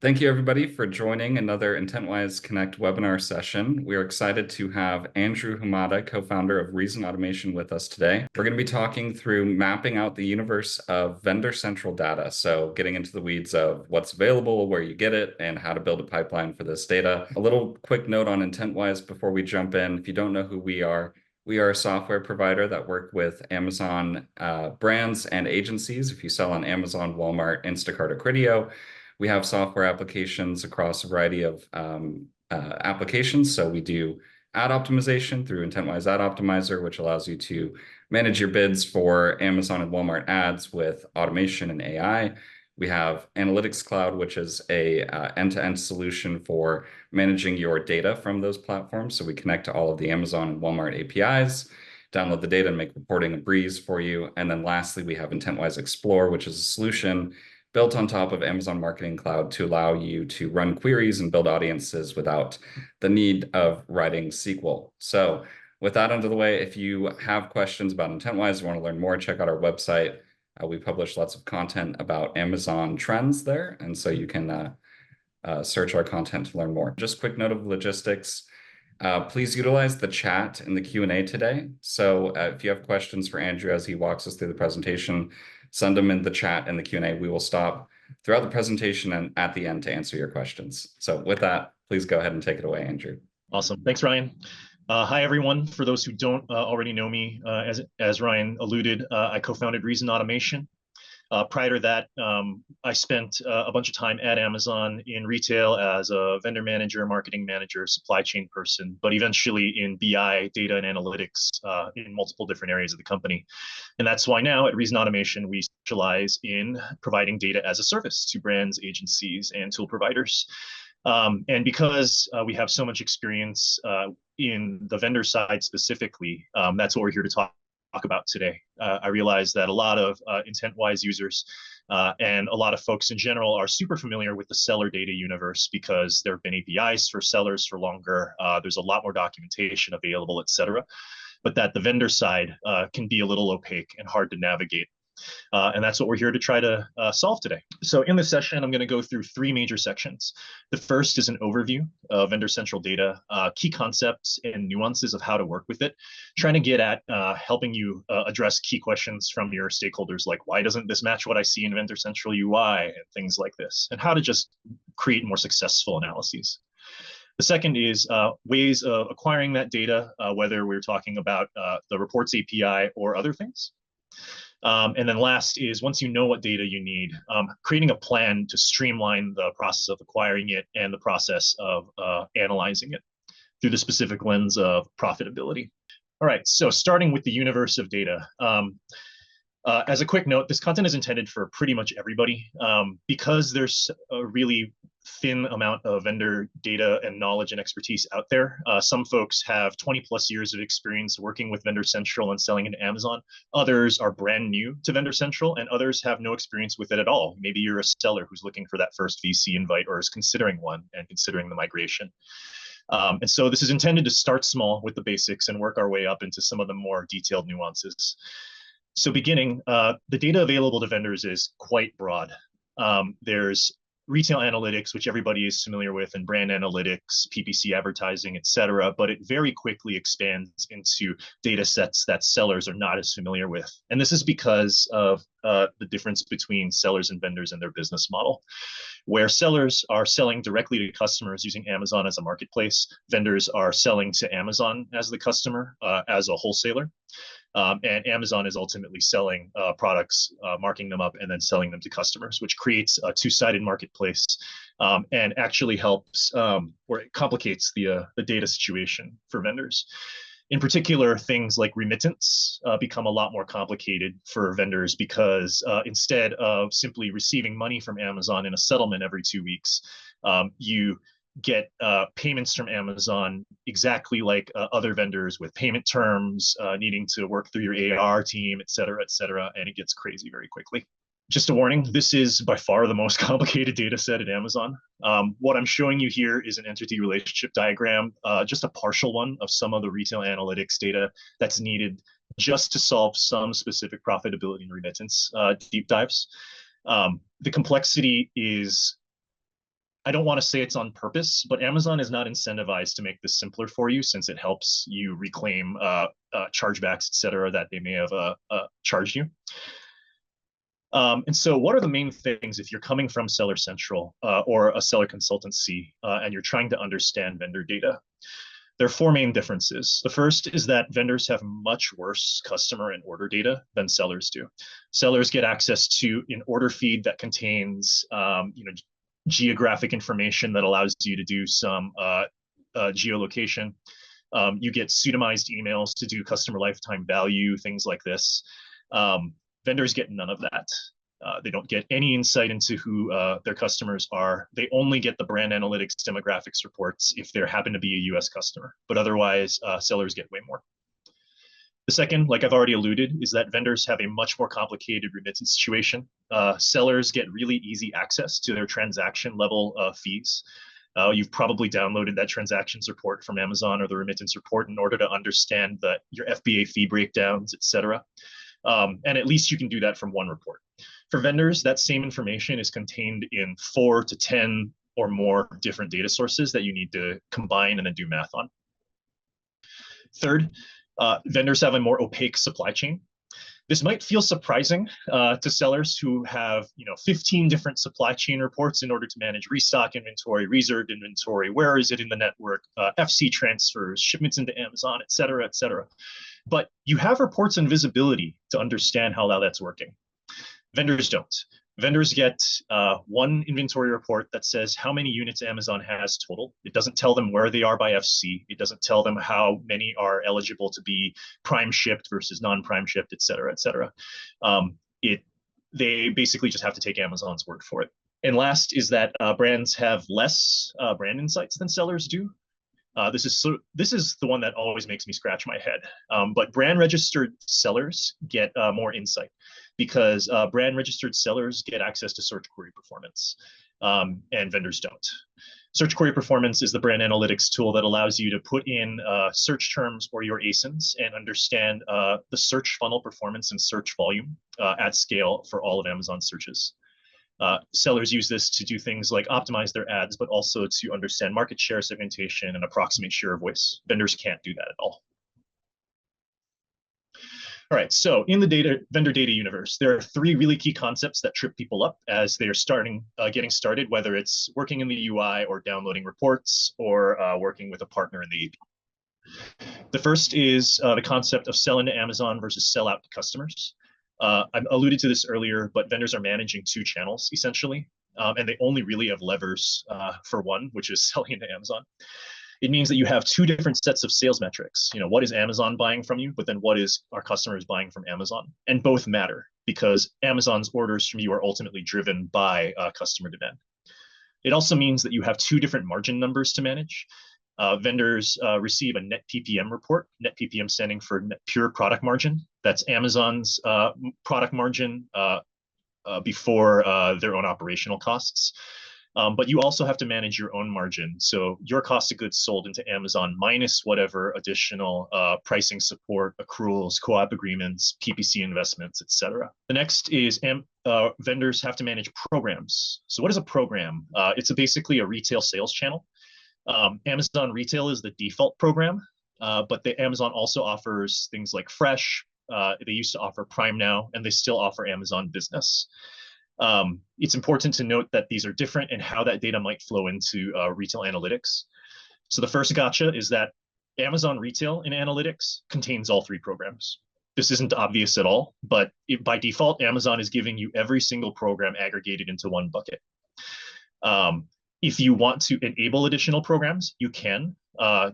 Thank you, everybody, for joining another Intentwise Connect webinar session. We are excited to have Andrew Hamada, co-founder of Reason Automation, with us today. We're going to be talking through mapping out the universe of vendor central data. So getting into the weeds of what's available, where you get it, and how to build a pipeline for this data. A little quick note on Intentwise before we jump in. If you don't know who we are a software provider that work with Amazon brands and agencies. If you sell on Amazon, Walmart, Instacart, or Criteo, we have software applications across a variety of applications. So we do ad optimization through Intentwise Ad Optimizer, which allows you to manage your bids for Amazon and Walmart ads with automation and AI. We have Analytics Cloud, which is a end-to-end solution for managing your data from those platforms. So we connect to all of the Amazon and Walmart APIs, download the data and make reporting a breeze for you. And then lastly, we have Intentwise Explore, which is a solution built on top of Amazon Marketing Cloud to allow you to run queries and build audiences without the need of writing SQL. So with that under the way, if you have questions about Intentwise, you want to learn more, check out our website. We publish lots of content about Amazon trends there, and so you can search our content to learn more. Just quick note of logistics. Please utilize the chat in the Q&A today. So if you have questions for Andrew as he walks us through the presentation, send them in the chat and the Q&A. We will stop throughout the presentation and at the end to answer your questions. So with that, please go ahead and take it away, Andrew. Awesome. Thanks, Ryan. Hi, everyone. For those who don't already know me, as Ryan alluded, I co-founded Reason Automation. Prior to that, I spent a bunch of time at Amazon in retail as a vendor manager, marketing manager, supply chain person, but eventually in BI, data and analytics in multiple different areas of the company. And that's why now at Reason Automation, we specialize in providing data as a service to brands, agencies, and tool providers. And because we have so much experience in the vendor side specifically, that's what we're here to talk about today. I realize that a lot of Intentwise users and a lot of folks in general are super familiar with the seller data universe because there have been APIs for sellers for longer. There's a lot more documentation available, et cetera, but that the vendor side can be a little opaque and hard to navigate. And that's what we're here to try to solve today. So in this session, I'm going to go through three major sections. The first is an overview of vendor central data, key concepts and nuances of how to work with it, trying to get at helping you address key questions from your stakeholders, like why doesn't this match what I see in vendor central UI and things like this, and how to just create more successful analyses. The second is ways of acquiring that data, whether we're talking about the reports API or other things. And then last is, once you know what data you need, creating a plan to streamline the process of acquiring it and the process of analyzing it through the specific lens of profitability. All right, so starting with the universe of data. As a quick note, this content is intended for pretty much everybody because there's a really thin amount of vendor data and knowledge and expertise out there. Some folks have 20 plus years of experience working with Vendor Central and selling into Amazon. Others are brand new to Vendor Central and others have no experience with it at all. Maybe you're a seller who's looking for that first VC invite or is considering one and considering the migration. And so this is intended to start small with the basics and work our way up into some of the more detailed nuances. So beginning, the data available to vendors is quite broad. There's retail analytics, which everybody is familiar with, and brand analytics, PPC advertising, et cetera, but it very quickly expands into data sets that sellers are not as familiar with. And this is because of the difference between sellers and vendors and their business model. Where sellers are selling directly to customers using Amazon as a marketplace, vendors are selling to Amazon as the customer, as a wholesaler. And Amazon is ultimately selling products, marking them up, and then selling them to customers, which creates a two-sided marketplace and actually helps or it complicates the data situation for vendors. In particular, things like remittance become a lot more complicated for vendors because instead of simply receiving money from Amazon in a settlement every 2 weeks, you get payments from Amazon exactly like other vendors with payment terms, needing to work through your AR team, et cetera, and it gets crazy very quickly. Just a warning, this is by far the most complicated data set at Amazon. What I'm showing you here is an entity relationship diagram, just a partial one of some of the retail analytics data that's needed just to solve some specific profitability and remittance deep dives. The complexity is I don't want to say it's on purpose, but Amazon is not incentivized to make this simpler for you, since it helps you reclaim chargebacks, et cetera, that they may have charged you. And so what are the main things if you're coming from Seller Central or a seller consultancy and you're trying to understand vendor data? There are four main differences. The first is that vendors have much worse customer and order data than sellers do. Sellers get access to an order feed that contains geographic information that allows you to do some geolocation. You get pseudonymized emails to do customer lifetime value, things like this. Vendors get none of that. They don't get any insight into who their customers are. They only get the brand analytics demographics reports if there happen to be a US customer, but otherwise sellers get way more. The second, like I've already alluded, is that vendors have a much more complicated remittance situation. Sellers get really easy access to their transaction level fees. You've probably downloaded that transactions report from Amazon or the remittance report in order to understand your FBA fee breakdowns, et cetera. And at least you can do that from one report. For vendors, that same information is contained in 4 to 10 or more different data sources that you need to combine and then do math on. Third, vendors have a more opaque supply chain. This might feel surprising to sellers who have 15 different supply chain reports in order to manage restock inventory, reserved inventory, where is it in the network, FC transfers, shipments into Amazon, et cetera, et cetera. But you have reports and visibility to understand how that's working. Vendors don't. Vendors get one inventory report that says how many units Amazon has total. It doesn't tell them where they are by FC. It doesn't tell them how many are eligible to be prime shipped versus non-prime shipped, et cetera, et cetera. They basically just have to take Amazon's word for it. And last is that brands have less brand insights than sellers do. This is the one that always makes me scratch my head. But brand registered sellers get more insight, because brand registered sellers get access to search query performance, and vendors don't. Search query performance is the brand analytics tool that allows you to put in search terms or your ASINs and understand the search funnel performance and search volume at scale for all of Amazon's searches. Sellers use this to do things like optimize their ads, but also to understand market share segmentation and approximate share of voice. Vendors can't do that at all. All right, so in the vendor data universe, there are three really key concepts that trip people up as they're getting started, whether it's working in the UI or downloading reports or working with a partner in the API. The first is the concept of sell into Amazon versus sell out to customers. I alluded to this earlier, but vendors are managing two channels essentially, and they only really have levers for one, which is selling into Amazon. It means that you have two different sets of sales metrics. What is Amazon buying from you, but then what is our customers buying from Amazon? And both matter because Amazon's orders from you are ultimately driven by customer demand. It also means that you have two different margin numbers to manage. Vendors receive a net PPM report, net PPM standing for net pure product margin. That's Amazon's product margin before their own operational costs. But you also have to manage your own margin. So your cost of goods sold into Amazon minus whatever additional pricing support, accruals, co-op agreements, PPC investments, et cetera. The next is vendors have to manage programs. So what is a program? It's basically a retail sales channel. Amazon Retail is the default program, but Amazon also offers things like Fresh. They used to offer Prime now, and they still offer Amazon Business. It's important to note that these are different and how that data might flow into retail analytics. So the first gotcha is that Amazon Retail in analytics contains all three programs. This isn't obvious at all, but by default, Amazon is giving you every single program aggregated into one bucket. If you want to enable additional programs, you can.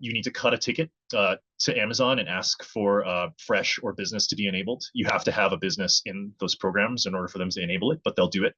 You need to cut a ticket to Amazon and ask for Fresh or Business to be enabled. You have to have a business in those programs in order for them to enable it, but they'll do it.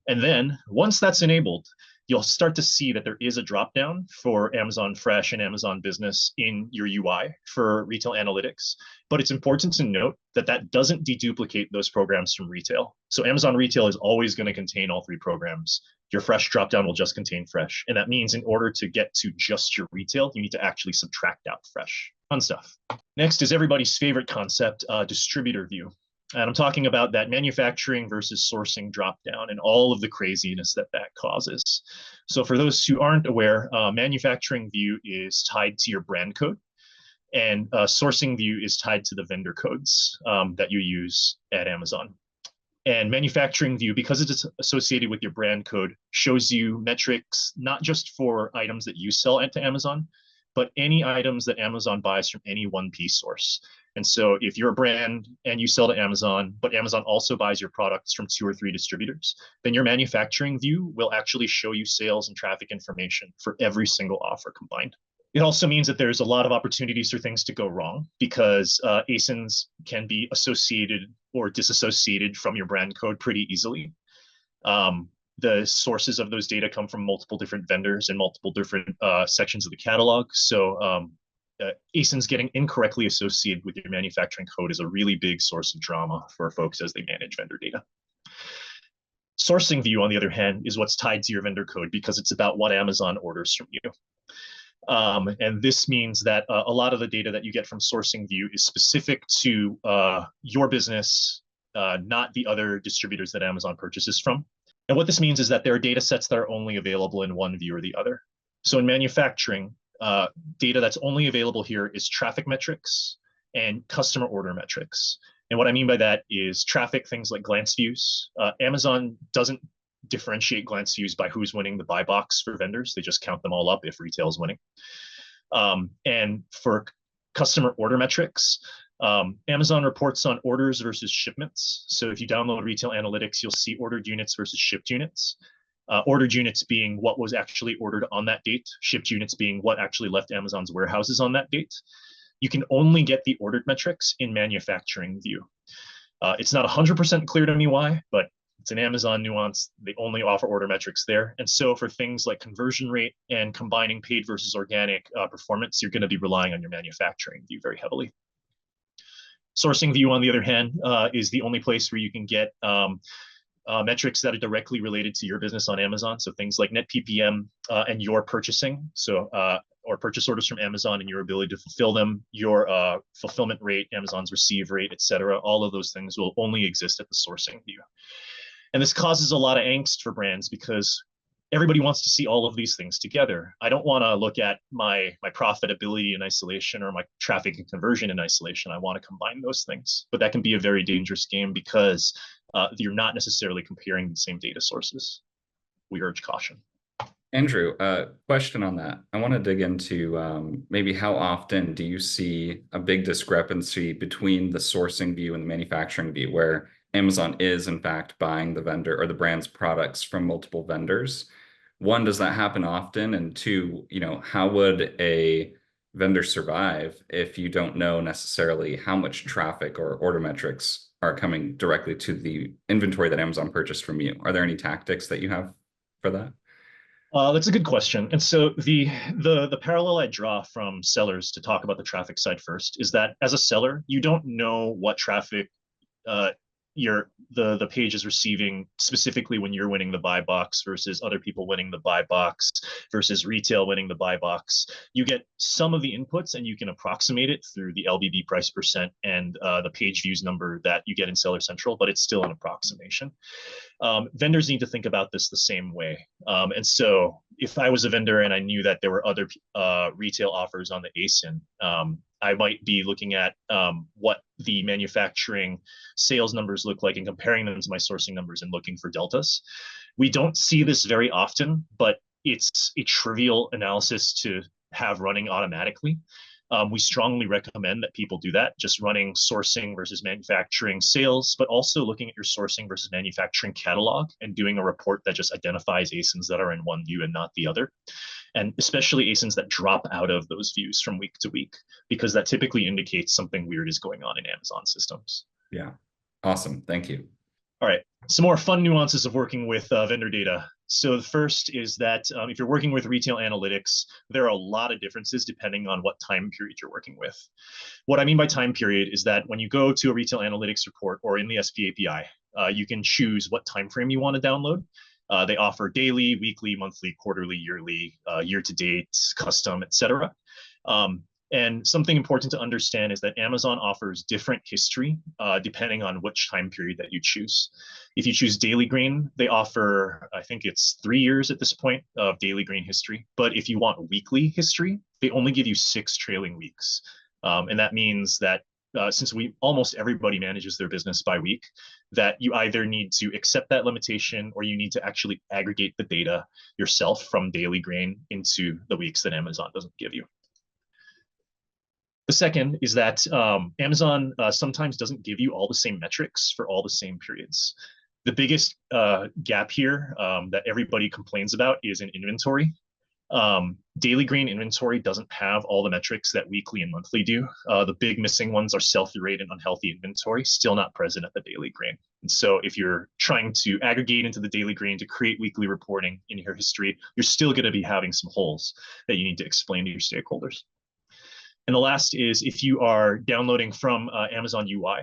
And then once that's enabled, you'll start to see that there is a dropdown for Amazon Fresh and Amazon Business in your UI for retail analytics. But it's important to note that that doesn't deduplicate those programs from retail. So Amazon Retail is always going to contain all three programs. Your Fresh dropdown will just contain Fresh. And that means in order to get to just your retail, you need to actually subtract out Fresh. Fun stuff. Next is everybody's favorite concept, distributor view. And I'm talking about that manufacturing versus sourcing drop down and all of the craziness that that causes. So for those who aren't aware, manufacturing view is tied to your brand code, and sourcing view is tied to the vendor codes that you use at Amazon. And manufacturing view, because it's associated with your brand code, shows you metrics not just for items that you sell into Amazon, but any items that Amazon buys from any 1P source. And so if you're a brand and you sell to Amazon, but Amazon also buys your products from 2 or 3 distributors, then your manufacturing view will actually show you sales and traffic information for every single offer combined. It also means that there's a lot of opportunities for things to go wrong because ASINs can be associated or disassociated from your brand code pretty easily. The sources of those data come from multiple different vendors and multiple different sections of the catalog. So ASINs getting incorrectly associated with your manufacturing code is a really big source of drama for folks as they manage vendor data. Sourcing view, on the other hand, is what's tied to your vendor code because it's about what Amazon orders from you. And this means that a lot of the data that you get from sourcing view is specific to your business, not the other distributors that Amazon purchases from. And what this means is that there are data sets that are only available in one view or the other. So in manufacturing, data that's only available here is traffic metrics and customer order metrics. And what I mean by that is traffic, things like glance views. Amazon doesn't differentiate glance views by who's winning the buy box for vendors. They just count them all up if retail is winning. And for customer order metrics, Amazon reports on orders versus shipments. So if you download retail analytics, you'll see ordered units versus shipped units. Ordered units being what was actually ordered on that date, shipped units being what actually left Amazon's warehouses on that date. You can only get the ordered metrics in manufacturing view. It's not 100% clear to me why, but it's an Amazon nuance. They only offer order metrics there. And so for things like conversion rate and combining paid versus organic performance, you're going to be relying on your manufacturing view very heavily. Sourcing view, on the other hand, is the only place where you can get metrics that are directly related to your business on Amazon. So things like net PPM and your purchasing. So or purchase orders from Amazon and your ability to fulfill them, your fulfillment rate, Amazon's receive rate, et cetera. All of those things will only exist at the sourcing view. And this causes a lot of angst for brands because everybody wants to see all of these things together. I don't want to look at my profitability in isolation or my traffic and conversion in isolation. I want to combine those things, but that can be a very dangerous game because you're not necessarily comparing the same data sources. We urge caution. Andrew, question on that. I want to dig into maybe how often do you see a big discrepancy between the sourcing view and the manufacturing view, where Amazon is in fact buying the vendor or the brand's products from multiple vendors? One, does that happen often? And two, how would a vendor survive if you don't know necessarily how much traffic or order metrics are coming directly to the inventory that Amazon purchased from you? Are there any tactics that you have for that? That's a good question. And so the parallel I draw from sellers to talk about the traffic side first is that as a seller, you don't know what traffic the page is receiving specifically when you're winning the buy box versus other people winning the buy box versus retail winning the buy box. You get some of the inputs and you can approximate it through the LBB price percent and the page views number that you get in Seller Central, but it's still an approximation. Vendors need to think about this the same way. And so if I was a vendor and I knew that there were other retail offers on the ASIN, I might be looking at what the manufacturing sales numbers look like and comparing them to my sourcing numbers and looking for deltas. We don't see this very often, but it's a trivial analysis to have running automatically. We strongly recommend that people do that, just running sourcing versus manufacturing sales, but also looking at your sourcing versus manufacturing catalog and doing a report that just identifies ASINs that are in one view and not the other. And especially ASINs that drop out of those views from week to week, because that typically indicates something weird is going on in Amazon systems. Yeah. Awesome. Thank you. All right. Some more fun nuances of working with vendor data. So the first is that if you're working with retail analytics, there are a lot of differences depending on what time period you're working with. What I mean by time period is that when you go to a retail analytics report or in the SP API, you can choose what time frame you want to download. They offer daily, weekly, monthly, quarterly, yearly, year to date, custom, etc. And something important to understand is that Amazon offers different history depending on which time period that you choose. If you choose daily grain, they offer, I think it's 3 years at this point of daily grain history. But if you want weekly history, they only give you 6 trailing weeks. And that means that since almost everybody manages their business by week, that you either need to accept that limitation or you need to actually aggregate the data yourself from daily grain into the weeks that Amazon doesn't give you. The second is that Amazon sometimes doesn't give you all the same metrics for all the same periods. The biggest gap here that everybody complains about is in inventory. Daily grain inventory doesn't have all the metrics that weekly and monthly do. The big missing ones are sell-through rate and unhealthy inventory, still not present at the daily grain. And so if you're trying to aggregate into the daily grain to create weekly reporting in your history, you're still going to be having some holes that you need to explain to your stakeholders. And the last is if you are downloading from Amazon UI,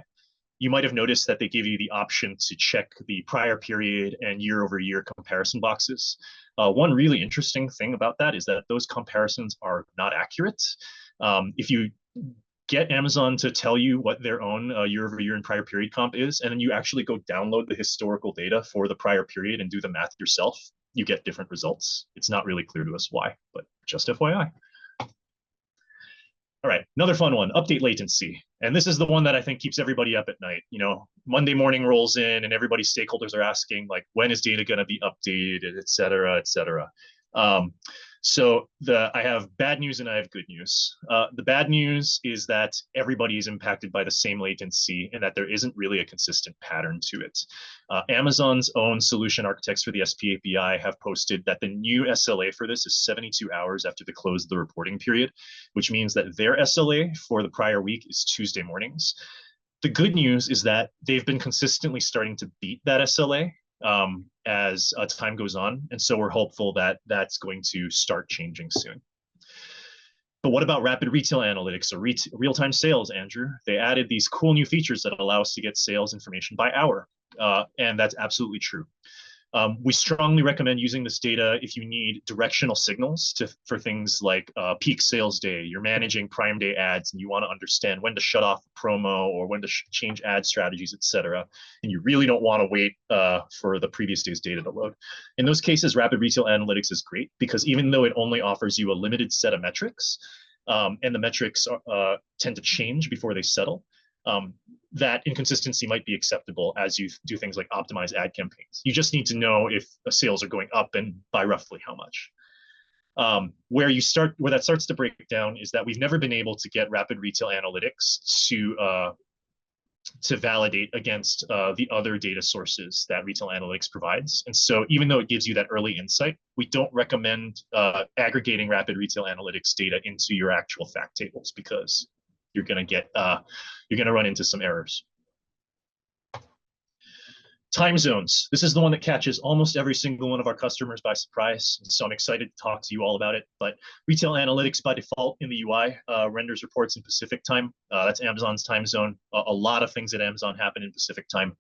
you might have noticed that they give you the option to check the prior period and year-over-year comparison boxes. One really interesting thing about that is that those comparisons are not accurate. If you get Amazon to tell you what their own year-over-year and prior period comp is, and then you actually go download the historical data for the prior period and do the math yourself, you get different results. It's not really clear to us why, but just FYI. All right, another fun one, update latency. And this is the one that I think keeps everybody up at night. You know, Monday morning rolls in and everybody's stakeholders are asking, like, when is data going to be updated, et cetera, et cetera. So I have bad news and I have good news. The bad news is that everybody is impacted by the same latency and that there isn't really a consistent pattern to it. Amazon's own solution architects for the SP API have posted that the new SLA for this is 72 hours after the close of the reporting period, which means that their SLA for the prior week is Tuesday mornings. The good news is that they've been consistently starting to beat that SLA as time goes on. And so we're hopeful that that's going to start changing soon. But what about rapid retail analytics or real-time sales, Andrew? They added these cool new features that allow us to get sales information by hour. And that's absolutely true. We strongly recommend using this data if you need directional signals for things like peak sales day. You're managing Prime Day ads and you want to understand when to shut off a promo or when to change ad strategies, et cetera. And you really don't want to wait for the previous day's data to load. In those cases, Rapid Retail Analytics is great because even though it only offers you a limited set of metrics, and the metrics tend to change before they settle, that inconsistency might be acceptable as you do things like optimize ad campaigns. You just need to know if sales are going up and by roughly how much. Where that starts to break down is that we've never been able to get Rapid Retail Analytics to validate against the other data sources that Retail Analytics provides. And so even though it gives you that early insight, we don't recommend aggregating Rapid Retail Analytics data into your actual fact tables because you're going to run into some errors. Time zones. This is the one that catches almost every single one of our customers by surprise. So I'm excited to talk to you all about it. But Retail Analytics by default in the UI renders reports in Pacific time. That's Amazon's time zone. A lot of things at Amazon happen in Pacific time.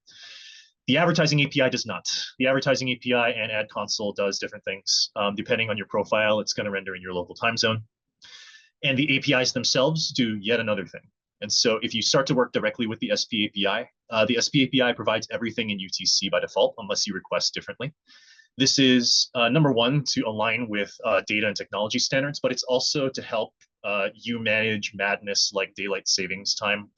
The advertising API does not. The advertising API and Ad Console does different things. Depending on your profile, it's going to render in your local time zone. And the APIs themselves do yet another thing. And so if you start to work directly with the SP API, the SP API provides everything in UTC by default, unless you request differently. This is, number one, to align with data and technology standards, but it's also to help you manage madness like daylight savings time,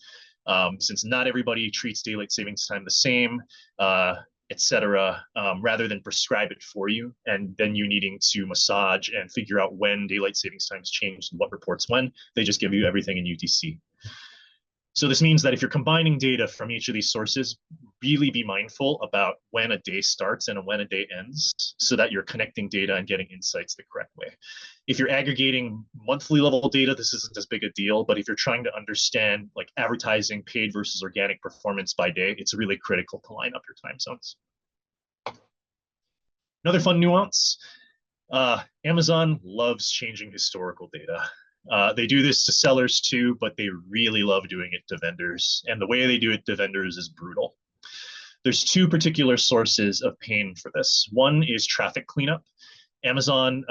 since not everybody treats daylight savings time the same, et cetera, rather than prescribe it for you, and then you needing to massage and figure out when daylight savings times changed and what reports when. They just give you everything in UTC. So this means that if you're combining data from each of these sources, really be mindful about when a day starts and when a day ends so that you're connecting data and getting insights the correct way. If you're aggregating monthly level data, this isn't as big a deal, but if you're trying to understand like advertising paid versus organic performance by day, it's really critical to line up your time zones. Another fun nuance, Amazon loves changing historical data. They do this to sellers too, but they really love doing it to vendors. And the way they do it to vendors is brutal. There's two particular sources of pain for this. One is traffic cleanup, Amazon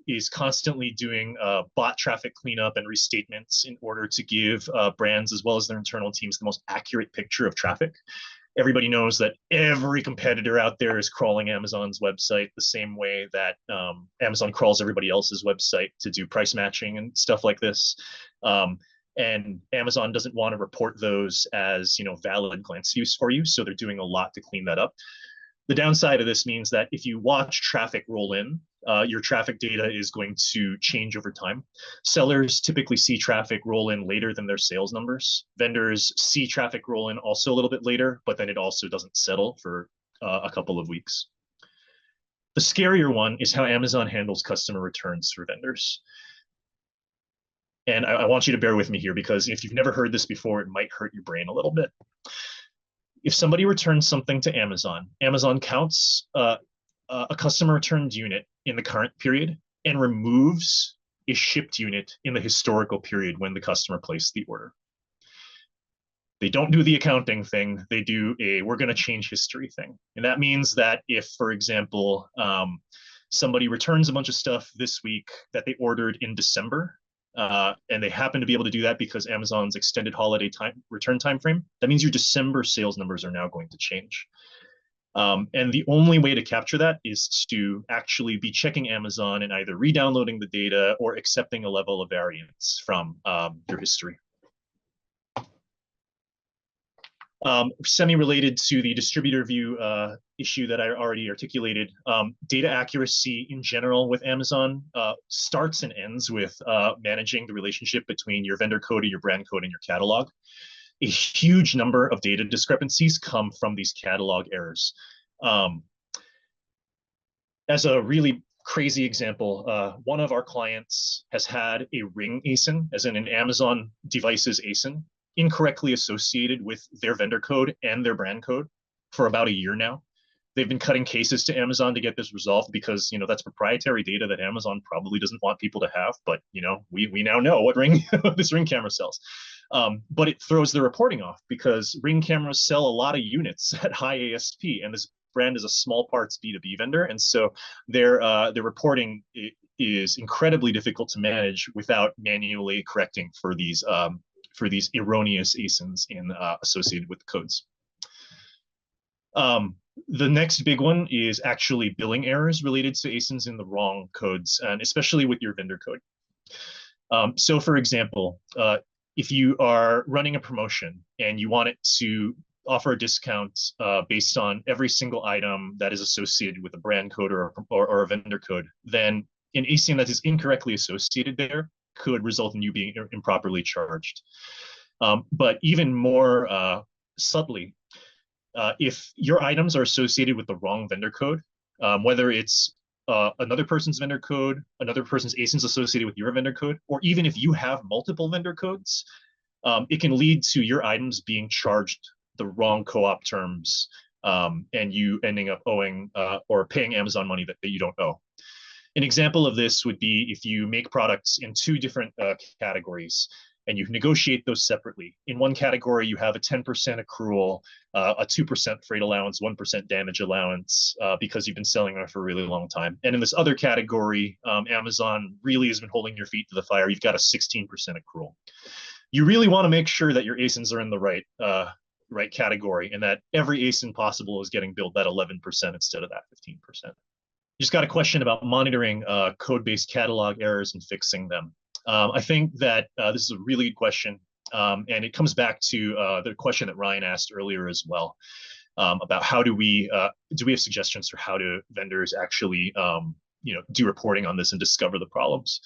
is constantly doing bot traffic cleanup and restatements in order to give brands as well as their internal teams the most accurate picture of traffic. Everybody knows that every competitor out there is crawling Amazon's website the same way that Amazon crawls everybody else's website to do price matching and stuff like this. And Amazon doesn't want to report those as, valid glance views for you. So they're doing a lot to clean that up. The downside of this means that if you watch traffic roll in, your traffic data is going to change over time. Sellers typically see traffic roll in later than their sales numbers. Vendors see traffic roll in also a little bit later, but then it also doesn't settle for a couple of weeks. The scarier one is how Amazon handles customer returns for vendors. And I want you to bear with me here, because if you've never heard this before, it might hurt your brain a little bit. If somebody returns something to Amazon, Amazon counts a customer returned unit in the current period and removes a shipped unit in the historical period when the customer placed the order. They don't do the accounting thing. They do a we're going to change history thing. And that means that if, for example, somebody returns a bunch of stuff this week that they ordered in December, and they happen to be able to do that because Amazon's extended holiday return time frame, that means your December sales numbers are now going to change. And the only way to capture that is to actually be checking Amazon and either re-downloading the data or accepting a level of variance from your history. Semi-related to the distributor view issue that I already articulated, data accuracy in general with Amazon starts and ends with managing the relationship between your vendor code or your brand code and your catalog. A huge number of data discrepancies come from these catalog errors. As a really crazy example, one of our clients has had a Ring ASIN, as in an Amazon device's ASIN, incorrectly associated with their vendor code and their brand code for about a year now. They've been cutting cases to Amazon to get this resolved because, that's proprietary data that Amazon probably doesn't want people to have. But, we now know what this Ring camera sells. But it throws the reporting off because Ring cameras sell a lot of units at high ASP, and this brand is a small parts B2B vendor. And so their reporting is incredibly difficult to manage without manually correcting for these erroneous ASINs associated with the codes. The next big one is actually billing errors related to ASINs in the wrong codes, and especially with your vendor code. So for example, if you are running a promotion and you want it to offer a discount based on every single item that is associated with a brand code or a vendor code, then an ASIN that is incorrectly associated there could result in you being improperly charged. But even more subtly, if your items are associated with the wrong vendor code, whether it's another person's vendor code, another person's ASINs associated with your vendor code, or even if you have multiple vendor codes, it can lead to your items being charged the wrong co-op terms and you ending up owing or paying Amazon money that you don't owe. An example of this would be if you make products in two different categories and you negotiate those separately. In one category, you have a 10% accrual, a 2% freight allowance, 1% damage allowance, because you've been selling it for a really long time. And in this other category, Amazon really has been holding your feet to the fire. You've got a 16% accrual. You really want to make sure that your ASINs are in the right category and that every ASIN possible is getting billed that 11% instead of that 15%. You just got a question about monitoring code-based catalog errors and fixing them. I think that this is a really good question, and it comes back to the question that Ryan asked earlier as well, about how do we have suggestions for how do vendors actually do reporting on this and discover the problems.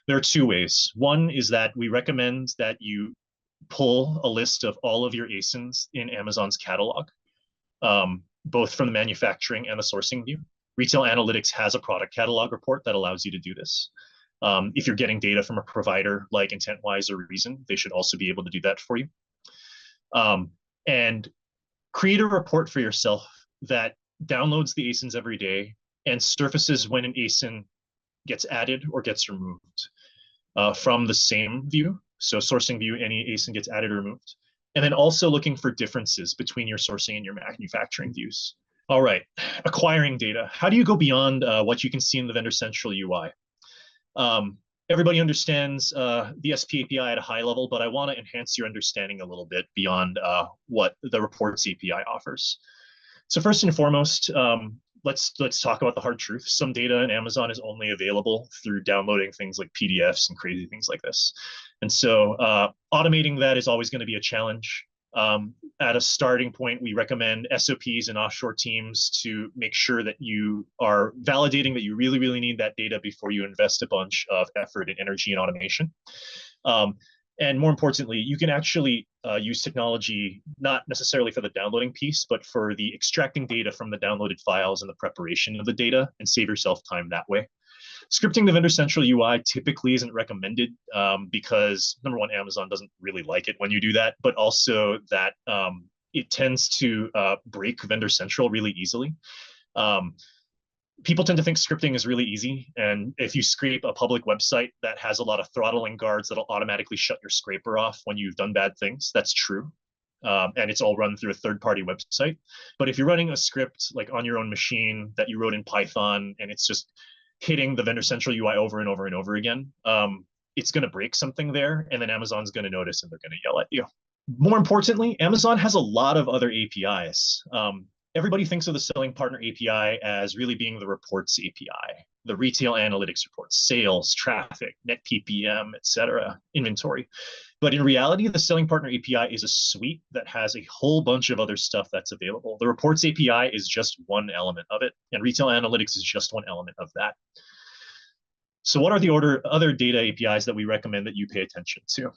There are two ways. One is that we recommend that you pull a list of all of your ASINs in Amazon's catalog, both from the manufacturing and the sourcing view. Retail Analytics has a product catalog report that allows you to do this. If you're getting data from a provider like Intentwise or Reason, they should also be able to do that for you. And create a report for yourself that downloads the ASINs every day and surfaces when an ASIN gets added or gets removed from the same view. So sourcing view, any ASIN gets added or removed. And then also looking for differences between your sourcing and your manufacturing views. All right, acquiring data. How do you go beyond what you can see in the Vendor Central UI? Um, Everybody understands the SP API at a high level, but I want to enhance your understanding a little bit beyond what the Reports API offers. So first and foremost, let's talk about the hard truth. Some data in Amazon is only available through downloading things like PDFs and crazy things like this. And so automating that is always going to be a challenge. At a starting point, we recommend SOPs and offshore teams to make sure that you are validating that you really, really need that data before you invest a bunch of effort and energy in automation. And more importantly, you can actually use technology not necessarily for the downloading piece, but for the extracting data from the downloaded files and the preparation of the data, and save yourself time that way. Scripting the Vendor Central UI typically isn't recommended because, number one, Amazon doesn't really like it when you do that, but also that it tends to break Vendor Central really easily. People tend to think scripting is really easy. And if you scrape a public website that has a lot of throttling guards that'll automatically shut your scraper off when you've done bad things, that's true. And it's all run through a third-party website. But if you're running a script like on your own machine that you wrote in Python, and it's just hitting the Vendor Central UI over and over and over again, it's going to break something there, and then Amazon's going to notice and they're going to yell at you. More importantly, Amazon has a lot of other APIs. Everybody thinks of the Selling Partner API as really being the Reports API, the retail analytics reports, sales, traffic, net PPM, etc., inventory. But in reality, the Selling Partner API is a suite that has a whole bunch of other stuff that's available. The Reports API is just one element of it, and retail analytics is just one element of that. So what are the other data APIs that we recommend that you pay attention to?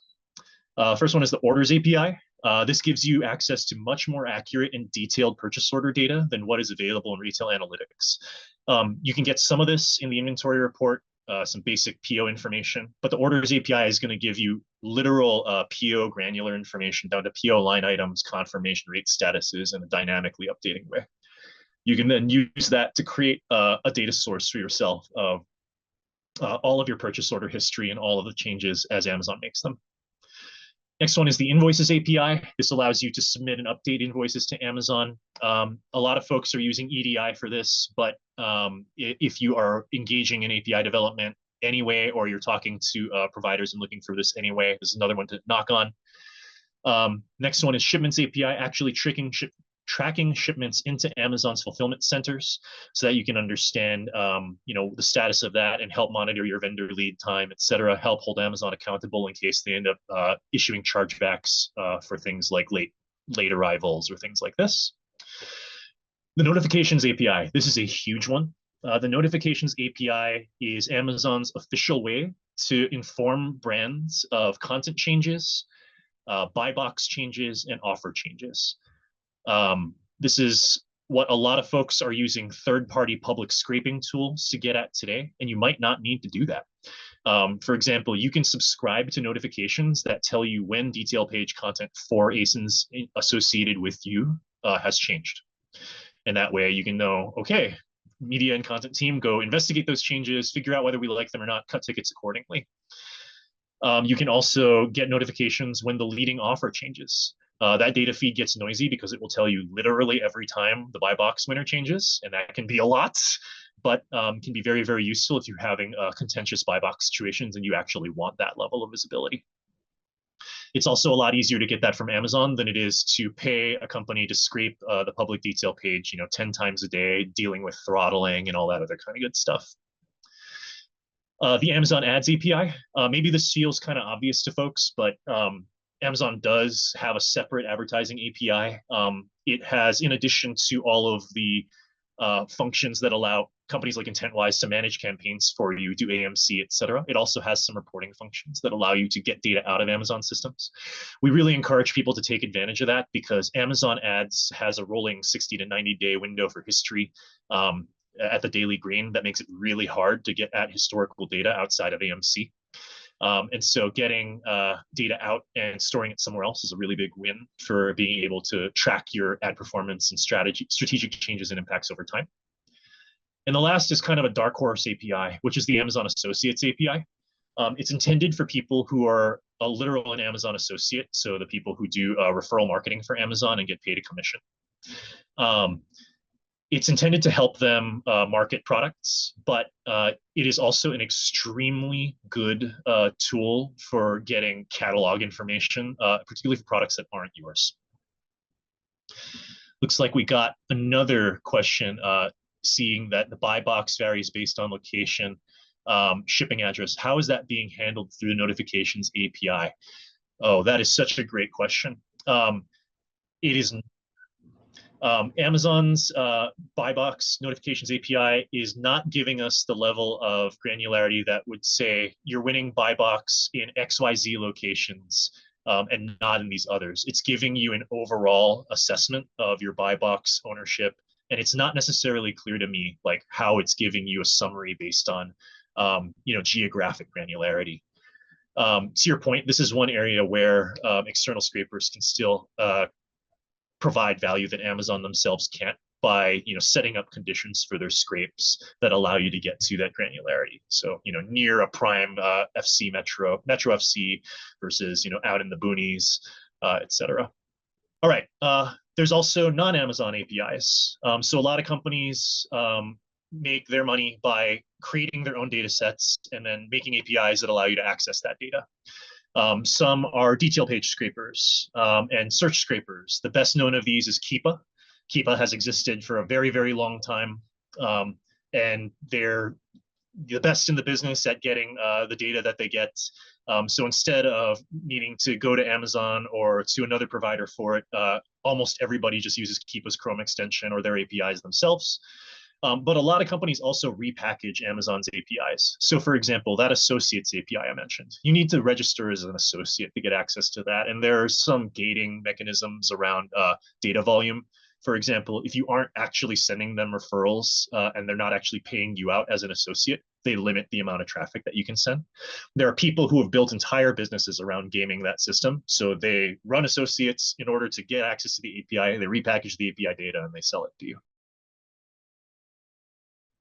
First one is the Orders API. This gives you access to much more accurate and detailed purchase order data than what is available in retail analytics. You can get some of this in the inventory report, some basic PO information, but the Orders API is going to give you literal PO granular information down to PO line items, confirmation rate statuses in a dynamically updating way. You can then use that to create a data source for yourself of all of your purchase order history and all of the changes as Amazon makes them. Next one is the Invoices API. This allows you to submit and update invoices to Amazon. A lot of folks are using EDI for this, but if you are engaging in API development anyway, or you're talking to providers and looking for this anyway, this is another one to knock on. Next one is Shipments API, actually tracking shipments into Amazon's fulfillment centers so that you can understand the status of that and help monitor your vendor lead time, et cetera, help hold Amazon accountable in case they end up issuing chargebacks for things like late arrivals or things like this. The Notifications API, this is a huge one. The Notifications API is Amazon's official way to inform brands of content changes, buy box changes, and offer changes. This is what a lot of folks are using third-party public scraping tools to get at today, and you might not need to do that. For example, you can subscribe to notifications that tell you when detail page content for ASINs associated with you has changed. And that way you can know, okay, media and content team, go investigate those changes, figure out whether we like them or not, cut tickets accordingly. You can also get notifications when the leading offer changes. That data feed gets noisy because it will tell you literally every time the buy box winner changes, and that can be a lot, but can be very, very useful if you're having contentious buy box situations and you actually want that level of visibility. It's also a lot easier to get that from Amazon than it is to pay a company to scrape the public detail page, 10 times a day, dealing with throttling and all that other kind of good stuff. The Amazon Ads API, maybe this feels kind of obvious to folks, but Amazon does have a separate advertising API. It has, in addition to all of the functions that allow companies like Intentwise to manage campaigns for you, do AMC, et cetera. It also has some reporting functions that allow you to get data out of Amazon systems. We really encourage people to take advantage of that because Amazon Ads has a rolling 60 to 90-day window for history at the daily green that makes it really hard to get at historical data outside of AMC. And so getting data out and storing it somewhere else is a really big win for being able to track your ad performance and strategic changes and impacts over time. And the last is kind of a dark horse API, which is the Amazon Associates API. It's intended for people who are a literal and Amazon associate, so the people who do referral marketing for Amazon and get paid a commission. It's intended to help them market products, but it is also an extremely good tool for getting catalog information, particularly for products that aren't yours. Looks like we got another question, seeing that the buy box varies based on location, shipping address. How is that being handled through the notifications API? Oh, that is such a great question. It is Amazon's buy box notifications API is not giving us the level of granularity that would say you're winning buy box in XYZ locations and not in these others. It's giving you an overall assessment of your buy box ownership. And it's not necessarily clear to me like how it's giving you a summary based on geographic granularity. To your point, this is one area where external scrapers can still provide value that Amazon themselves can't by setting up conditions for their scrapes that allow you to get to that granularity. So near a prime FC metro FC versus out in the boonies, etc. All right. There's also non-Amazon APIs. So a lot of companies make their money by creating their own data sets and then making APIs that allow you to access that data. Some are detail page scrapers and search scrapers. The best known of these is Keepa. Keepa has existed for a very, very long time, and they're the best in the business at getting the data that they get. So instead of needing to go to Amazon or to another provider for it, almost everybody just uses Keepa's Chrome extension or their APIs themselves. But a lot of companies also repackage Amazon's APIs. So for example, that associates API I mentioned, you need to register as an associate to get access to that. And there are some gating mechanisms around data volume. For example, if you aren't actually sending them referrals and they're not actually paying you out as an associate, they limit the amount of traffic that you can send. There are people who have built entire businesses around gaming that system. So they run associates in order to get access to the API, they repackage the API data and they sell it to you.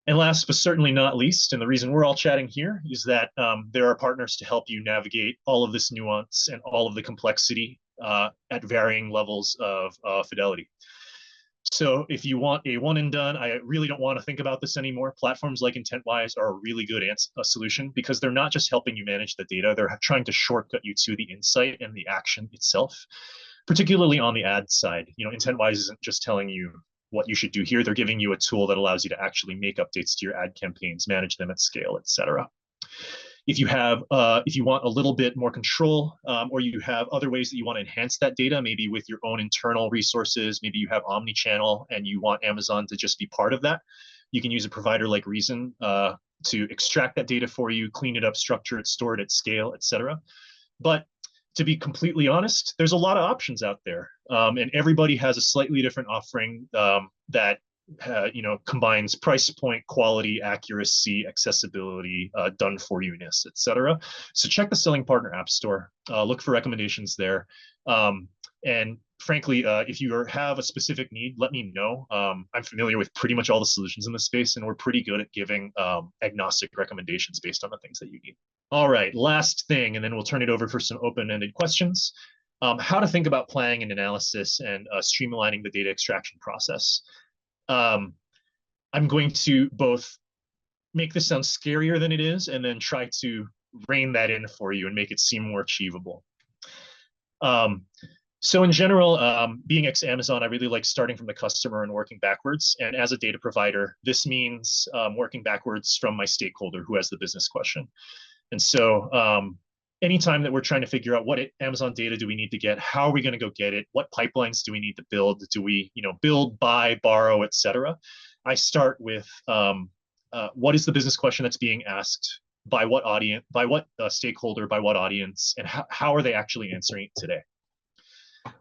And last but certainly not least, and the reason we're all chatting here is that there are partners to help you navigate all of this nuance and all of the complexity at varying levels of fidelity. So if you want a one and done, I really don't want to think about this anymore. Platforms like Intentwise are a really good solution because they're not just helping you manage the data, they're trying to shortcut you to the insight and the action itself, particularly on the ad side. Intentwise isn't just telling you what you should do here. They're giving you a tool that allows you to actually make updates to your ad campaigns, manage them at scale, etc. If you want a little bit more control, or you have other ways that you want to enhance that data, maybe with your own internal resources, maybe you have omni-channel and you want Amazon to just be part of that, you can use a provider like Reason to extract that data for you, clean it up, structure it, store it at scale, etc. But to be completely honest, there's a lot of options out there, and everybody has a slightly different offering that combines price point, quality, accuracy, accessibility, done for you-ness, etc. So check the Selling Partner App Store, look for recommendations there. And frankly, if you have a specific need, let me know. I'm familiar with pretty much all the solutions in the space, and we're pretty good at giving agnostic recommendations based on the things that you need. All right, last thing, and then we'll turn it over for some open-ended questions. How to think about planning and analysis and streamlining the data extraction process. I'm going to both make this sound scarier than it is and then try to rein that in for you and make it seem more achievable. So in general, being ex-Amazon, I really like starting from the customer and working backwards. And as a data provider, this means working backwards from my stakeholder who has the business question. And so anytime that we're trying to figure out what Amazon data do we need to get, how are we going to go get it, what pipelines do we need to build, do we build, buy, borrow, etc. I start with what is the business question that's being asked, by what audience, by what stakeholder, by what audience, and how are they actually answering it today.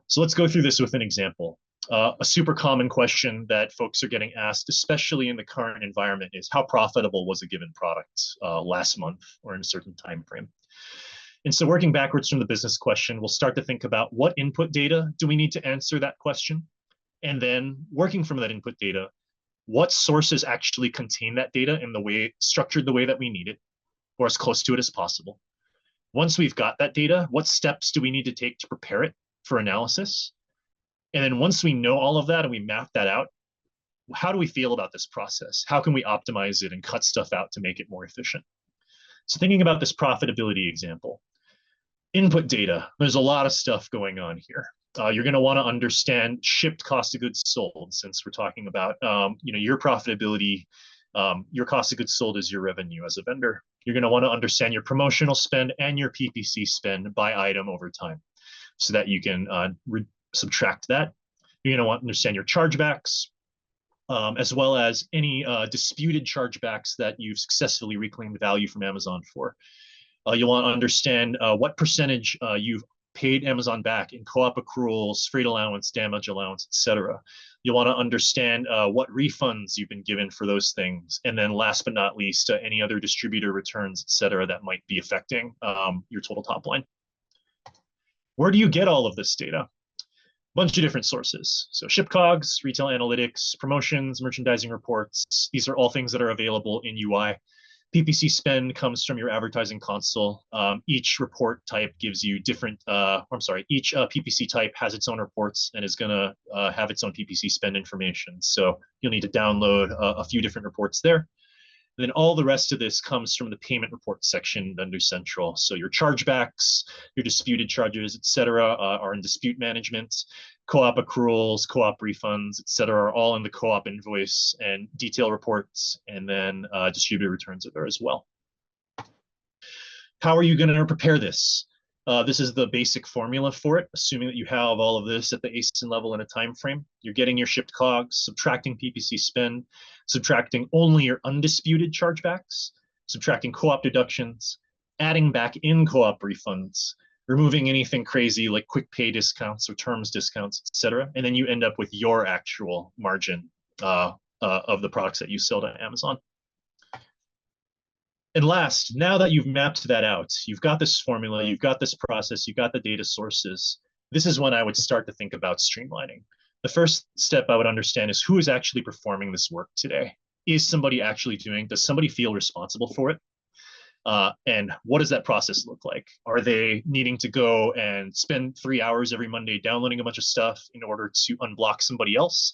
So let's go through this with an example. A super common question that folks are getting asked, especially in the current environment, is how profitable was a given product last month or in a certain time frame? And so working backwards from the business question, we'll start to think about what input data do we need to answer that question? And then working from that input data, what sources actually contain that data in the way, structured the way that we need it, or as close to it as possible? Once we've got that data, what steps do we need to take to prepare it for analysis? And then once we know all of that and we map that out, how do we feel about this process? How can we optimize it and cut stuff out to make it more efficient? So thinking about this profitability example, input data, there's a lot of stuff going on here. You're going to want to understand shipped cost of goods sold, since we're talking about your profitability. Your cost of goods sold is your revenue as a vendor. You're going to want to understand your promotional spend and your PPC spend by item over time, so that you can subtract that. You're going to want to understand your chargebacks, as well as any disputed chargebacks that you've successfully reclaimed value from Amazon for. You'll want to understand what percentage you've paid Amazon back in co-op accruals, freight allowance, damage allowance, etc. You'll want to understand what refunds you've been given for those things. And then last but not least, any other distributor returns, etc., that might be affecting your total top line. Where do you get all of this data? Bunch of different sources. So ShipCogs, retail analytics, promotions, merchandising reports. These are all things that are available in UI. PPC spend comes from your advertising console. Each report type gives you different, each PPC type has its own reports and is gonna have its own PPC spend information. So you'll need to download a few different reports there. And then all the rest of this comes from the payment report section, Vendor Central. So your chargebacks, your disputed charges, et cetera, are in dispute management. Co-op accruals, co-op refunds, et cetera, are all in the co-op invoice and detail reports, and then distributor returns are there as well. How are you going to prepare this? This is the basic formula for it, assuming that you have all of this at the ASIN level in a time frame. You're getting your shipped COGS, subtracting PPC spend, subtracting only your undisputed chargebacks, subtracting co-op deductions, adding back in co-op refunds, removing anything crazy like quick pay discounts or terms discounts, etc. And then you end up with your actual margin of the products that you sell to Amazon. And last, now that you've mapped that out, you've got this formula, you've got this process, you've got the data sources, this is when I would start to think about streamlining. The first step I would understand is who is actually performing this work today? Is somebody actually doing, does somebody feel responsible for it? And what does that process look like? Are they needing to go and spend 3 hours every Monday downloading a bunch of stuff in order to unblock somebody else?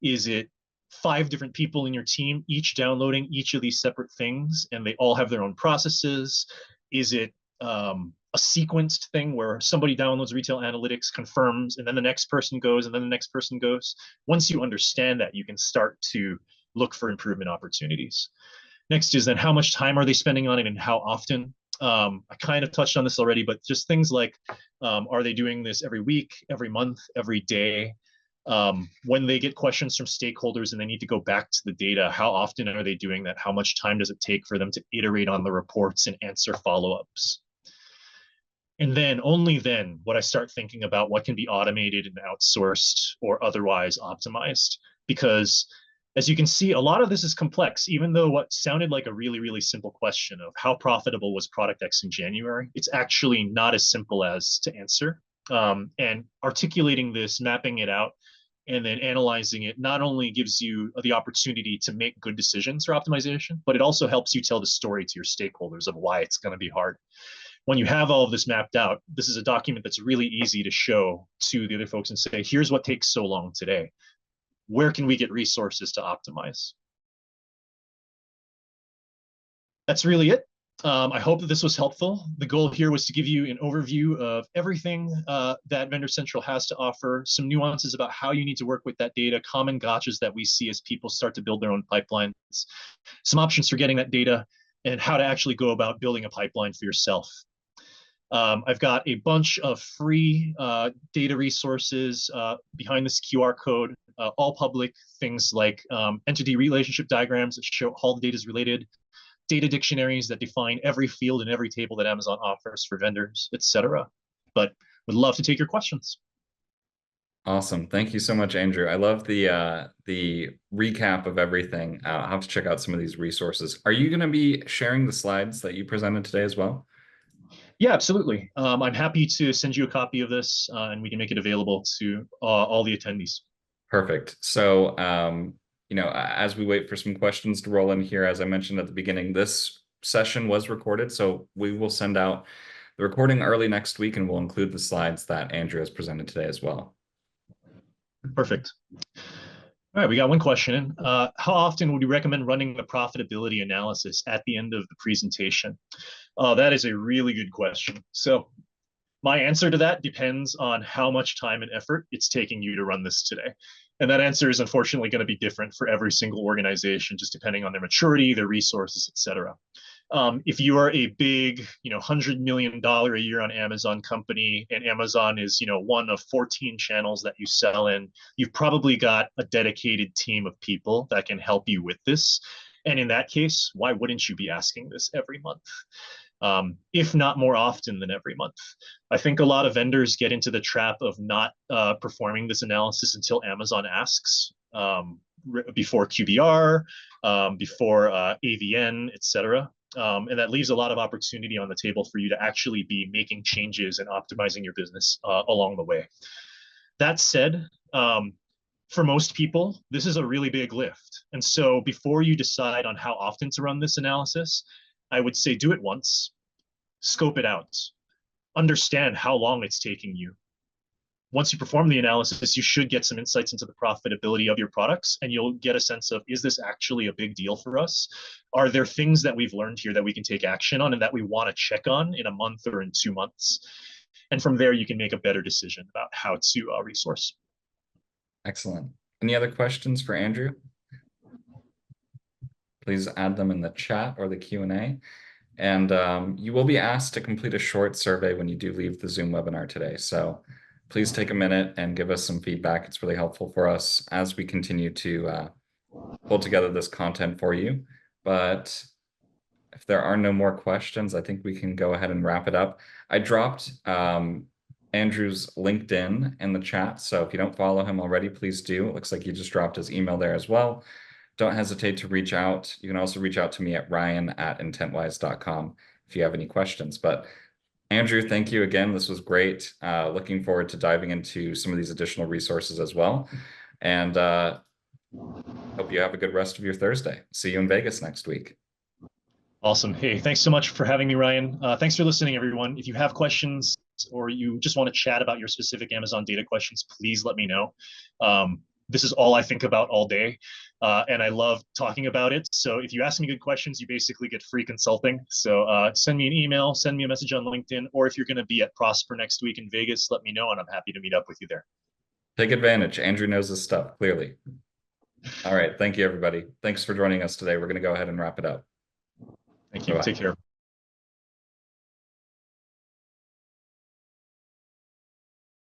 Is it 5 different people in your team, each downloading each of these separate things, and they all have their own processes? Is it a sequenced thing where somebody downloads retail analytics, confirms, and then the next person goes, and then the next person goes? Once you understand that, you can start to look for improvement opportunities. Next is then how much time are they spending on it and how often? I kind of touched on this already, but just things like, are they doing this every week, every month, every day? When they get questions from stakeholders and they need to go back to the data, how often are they doing that? How much time does it take for them to iterate on the reports and answer follow-ups? And then, only then, would I start thinking about what can be automated and outsourced or otherwise optimized. Because as you can see, a lot of this is complex, even though what sounded like a really, really simple question of how profitable was product X in January, it's actually not as simple as to answer. And articulating this, mapping it out, and then analyzing it not only gives you the opportunity to make good decisions for optimization, but it also helps you tell the story to your stakeholders of why it's going to be hard. When you have all of this mapped out, this is a document that's really easy to show to the other folks and say, here's what takes so long today. Where can we get resources to optimize? That's really it. I hope that this was helpful. The goal here was to give you an overview of everything that Vendor Central has to offer, some nuances about how you need to work with that data, common gotchas that we see as people start to build their own pipelines, some options for getting that data, and how to actually go about building a pipeline for yourself. I've got a bunch of free data resources behind this QR code, all public, things like entity relationship diagrams that show how the data is related, data dictionaries that define every field and every table that Amazon offers for vendors, etc. But would love to take your questions. Awesome. Thank you so much, Andrew. I love the recap of everything. I'll have to check out some of these resources. Are you going to be sharing the slides that you presented today as well? Yeah, absolutely. I'm happy to send you a copy of this and we can make it available to all the attendees. Perfect. So, as we wait for some questions to roll in here, as I mentioned at the beginning, this session was recorded, so we will send out the recording early next week and we'll include the slides that Andrew has presented today as well. Perfect. All right, we got one question in. How often would you recommend running the profitability analysis at the end of the presentation? That is a really good question. So my answer to that depends on how much time and effort it's taking you to run this today. And that answer is unfortunately going to be different for every single organization, just depending on their maturity, their resources, et cetera. If you are a big, $100 million a year on Amazon company, and Amazon is, one of 14 channels that you sell in, you've probably got a dedicated team of people that can help you with this. And in that case, why wouldn't you be asking this every month? If not more often than every month. I think a lot of vendors get into the trap of not performing this analysis until Amazon asks, before QBR, before AVN, et cetera. And that leaves a lot of opportunity on the table for you to actually be making changes and optimizing your business along the way. That said, for most people, this is a really big lift. And so before you decide on how often to run this analysis, I would say do it once, scope it out, understand how long it's taking you. Once you perform the analysis, you should get some insights into the profitability of your products, and you'll get a sense of, is this actually a big deal for us? Are there things that we've learned here that we can take action on and that we want to check on in a month or in 2 months? And from there, you can make a better decision about how to resource. Excellent. Any other questions for Andrew? Please add them in the chat or the Q&A. And you will be asked to complete a short survey when you do leave the Zoom webinar today. So please take a minute and give us some feedback. It's really helpful for us as we continue to pull together this content for you. But if there are no more questions, I think we can go ahead and wrap it up. I dropped Andrew's LinkedIn in the chat. So if you don't follow him already, please do. It looks like he just dropped his email there as well. Don't hesitate to reach out. You can also reach out to me at ryan@intentwise.com if you have any questions. But Andrew, thank you again. This was great. Looking forward to diving into some of these additional resources as well. And hope you have a good rest of your Thursday. See you in Vegas next week. Awesome. Hey, thanks so much for having me, Ryan. Thanks for listening, everyone. If you have questions or you just want to chat about your specific Amazon data questions, please let me know. This is all I think about all day, and I love talking about it. So if you ask me good questions, you basically get free consulting. So send me an email, send me a message on LinkedIn, or if you're going to be at Prosper next week in Vegas, let me know, and I'm happy to meet up with you there. Take advantage. Andrew knows his stuff, clearly. All right. Thank you, everybody. Thanks for joining us today. We're going to go ahead and wrap it up. Thank you. Bye-bye. Take care.